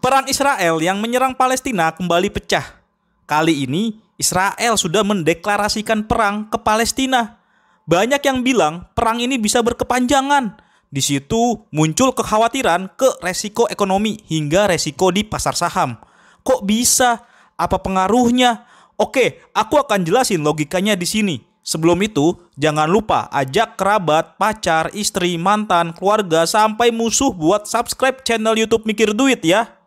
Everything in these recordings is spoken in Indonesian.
Perang Israel yang menyerang Palestina kembali pecah. Kali ini Israel sudah mendeklarasikan perang ke Palestina. Banyak yang bilang perang ini bisa berkepanjangan. Di situ muncul kekhawatiran ke resiko ekonomi hingga resiko di pasar saham. Kok bisa? Apa pengaruhnya? Oke, aku akan jelasin logikanya di sini. Sebelum itu, jangan lupa ajak kerabat, pacar, istri, mantan, keluarga, sampai musuh buat subscribe channel YouTube Mikir Duit ya.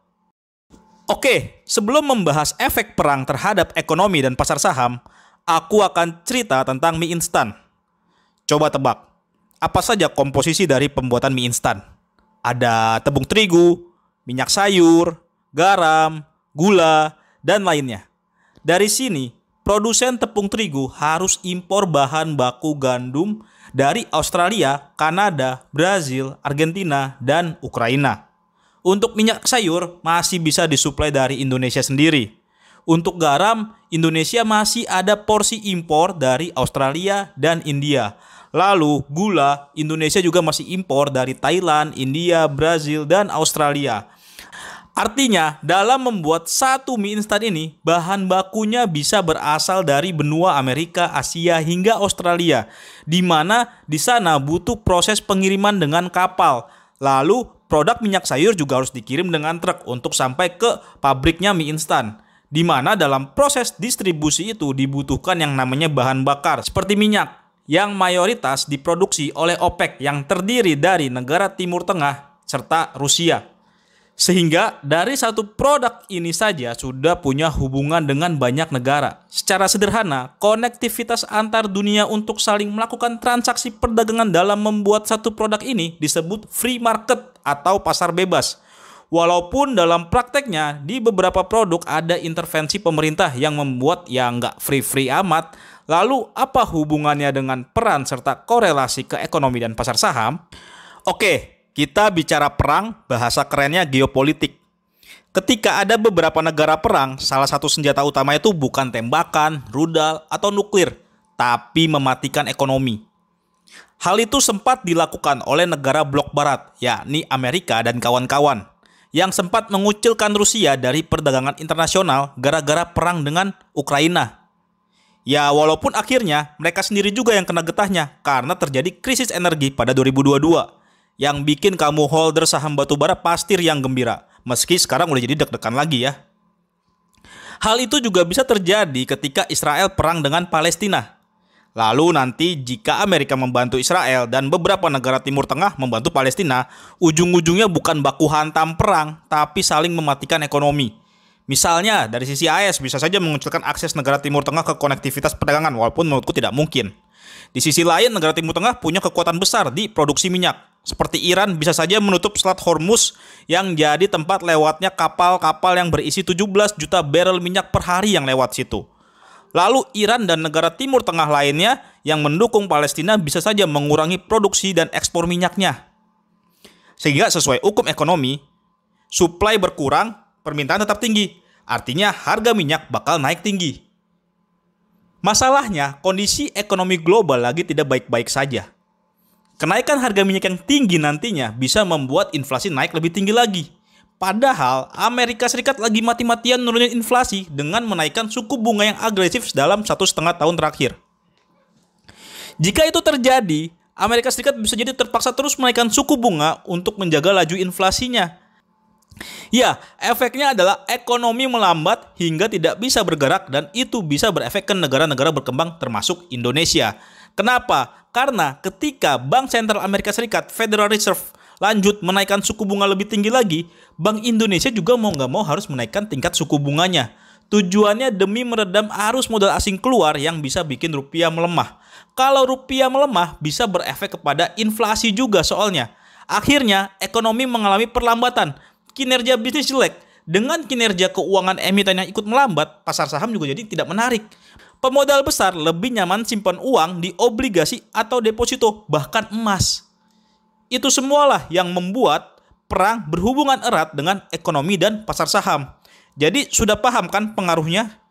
Oke, sebelum membahas efek perang terhadap ekonomi dan pasar saham, aku akan cerita tentang mie instan. Coba tebak, apa saja komposisi dari pembuatan mie instan? Ada tepung terigu, minyak sayur, garam, gula, dan lainnya. Dari sini, produsen tepung terigu harus impor bahan baku gandum dari Australia, Kanada, Brazil, Argentina, dan Ukraina. Untuk minyak sayur masih bisa disuplai dari Indonesia sendiri. Untuk garam, Indonesia masih ada porsi impor dari Australia dan India. Lalu gula, Indonesia juga masih impor dari Thailand, India, Brazil, dan Australia. Artinya, dalam membuat satu mie instan ini, bahan bakunya bisa berasal dari benua Amerika, Asia, hingga Australia, di mana di sana butuh proses pengiriman dengan kapal. Lalu, produk minyak sayur juga harus dikirim dengan truk untuk sampai ke pabriknya mie instan, di mana dalam proses distribusi itu dibutuhkan yang namanya bahan bakar, seperti minyak, yang mayoritas diproduksi oleh OPEC yang terdiri dari negara Timur Tengah serta Rusia. Sehingga dari satu produk ini saja sudah punya hubungan dengan banyak negara. Secara sederhana, konektivitas antar dunia untuk saling melakukan transaksi perdagangan dalam membuat satu produk ini disebut free market atau pasar bebas. Walaupun dalam prakteknya di beberapa produk ada intervensi pemerintah yang membuat ya nggak free-free amat. Lalu apa hubungannya dengan peran serta korelasi ke ekonomi dan pasar saham? Oke. Kita bicara perang, bahasa kerennya geopolitik. Ketika ada beberapa negara perang, salah satu senjata utama itu bukan tembakan, rudal, atau nuklir, tapi mematikan ekonomi. Hal itu sempat dilakukan oleh negara blok barat, yakni Amerika dan kawan-kawan, yang sempat mengucilkan Rusia dari perdagangan internasional gara-gara perang dengan Ukraina. Ya, walaupun akhirnya mereka sendiri juga yang kena getahnya karena terjadi krisis energi pada 2022. Yang bikin kamu holder saham batubara pasti riang gembira. Meski sekarang udah jadi deg-degan lagi ya. Hal itu juga bisa terjadi ketika Israel perang dengan Palestina. Lalu nanti jika Amerika membantu Israel dan beberapa negara Timur Tengah membantu Palestina, ujung-ujungnya bukan baku hantam perang, tapi saling mematikan ekonomi. Misalnya dari sisi AS bisa saja mengucilkan akses negara Timur Tengah ke konektivitas perdagangan, walaupun menurutku tidak mungkin. Di sisi lain, negara Timur Tengah punya kekuatan besar di produksi minyak. Seperti Iran bisa saja menutup Selat Hormuz yang jadi tempat lewatnya kapal-kapal yang berisi 17 juta barrel minyak per hari yang lewat situ. Lalu Iran dan negara Timur Tengah lainnya yang mendukung Palestina bisa saja mengurangi produksi dan ekspor minyaknya. Sehingga sesuai hukum ekonomi, supply berkurang, permintaan tetap tinggi. Artinya harga minyak bakal naik tinggi. Masalahnya, kondisi ekonomi global lagi tidak baik-baik saja. Kenaikan harga minyak yang tinggi nantinya bisa membuat inflasi naik lebih tinggi lagi. Padahal Amerika Serikat lagi mati-matian nurunin inflasi dengan menaikkan suku bunga yang agresif dalam 1,5 tahun terakhir. Jika itu terjadi, Amerika Serikat bisa jadi terpaksa terus menaikkan suku bunga untuk menjaga laju inflasinya. Ya, efeknya adalah ekonomi melambat hingga tidak bisa bergerak dan itu bisa berefek ke negara-negara berkembang termasuk Indonesia. Kenapa? Karena ketika Bank Sentral Amerika Serikat Federal Reserve lanjut menaikkan suku bunga lebih tinggi lagi, Bank Indonesia juga mau nggak mau harus menaikkan tingkat suku bunganya. Tujuannya demi meredam arus modal asing keluar yang bisa bikin rupiah melemah. Kalau rupiah melemah bisa berefek kepada inflasi juga soalnya. Akhirnya ekonomi mengalami perlambatan. Kinerja bisnis jelek, dengan kinerja keuangan emiten yang ikut melambat, pasar saham juga jadi tidak menarik. Pemodal besar lebih nyaman simpan uang di obligasi atau deposito, bahkan emas. Itu semualah yang membuat perang berhubungan erat dengan ekonomi dan pasar saham. Jadi sudah paham kan pengaruhnya?